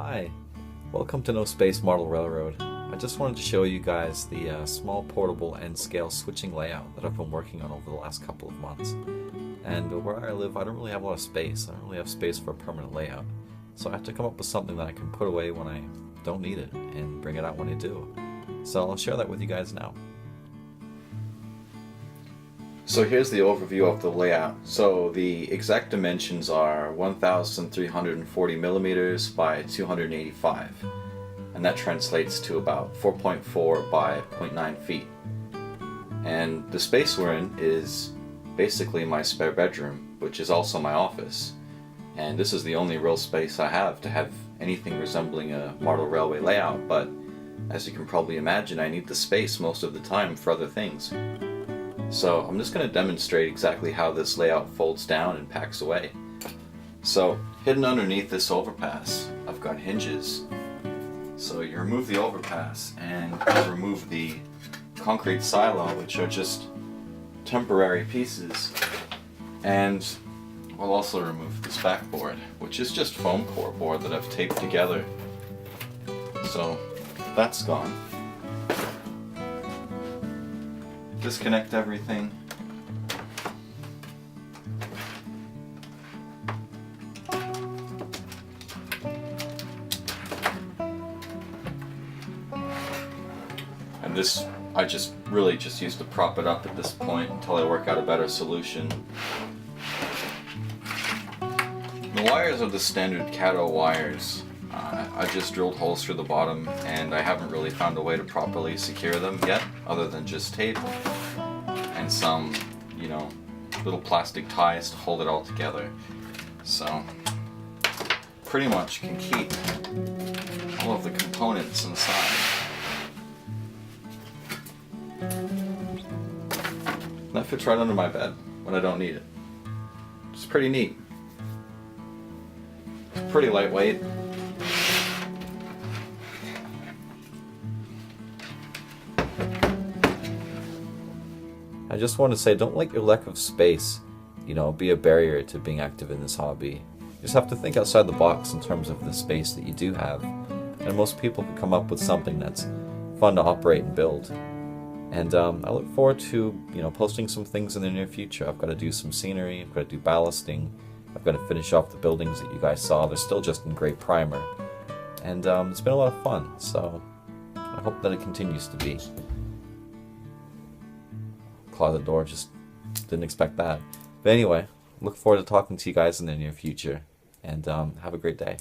Hi, welcome to No Space Model Railroad. I just wanted to show you guys the small portable N-scale switching layout that I've been working on over the last couple of months. And where I live, I don't really have a lot of space. I don't really have space for a permanent layout. So I have to come up with something that I can put away when I don't need it and bring it out when I do. So I'll share that with you guys now. So here's the overview of the layout. So the exact dimensions are 1,340 millimeters by 285, and that translates to about 4.4 by 0.9 feet. And the space we're in is basically my spare bedroom, which is also my office. And this is the only real space I have to have anything resembling a model railway layout, but as you can probably imagine, I need the space most of the time for other things. So I'm just going to demonstrate exactly how this layout folds down and packs away. So hidden underneath this overpass, I've got hinges. So you remove the overpass and you remove the concrete silo, which are just temporary pieces. And we'll also remove this backboard, which is just foam core board that I've taped together. So that's gone. Disconnect everything. And this, I just really just use to prop it up at this point until I work out a better solution. The wires are the standard Cato wires. I just drilled holes through the bottom and I haven't really found a way to properly secure them yet, other than just tape and some, little plastic ties to hold it all together. So, pretty much can keep all of the components inside. That fits right under my bed when I don't need it. It's pretty neat. It's pretty lightweight. I just want to say, don't let your lack of space, be a barrier to being active in this hobby. You just have to think outside the box in terms of the space that you do have. And most people can come up with something that's fun to operate and build. And I look forward to, posting some things in the near future. I've got to do some scenery, I've got to do ballasting, I've got to finish off the buildings that you guys saw. They're still just in great primer. And it's been a lot of fun, so I hope that it continues to be. Closet door, just didn't expect that. But anyway, look forward to talking to you guys in the near future, and have a great day.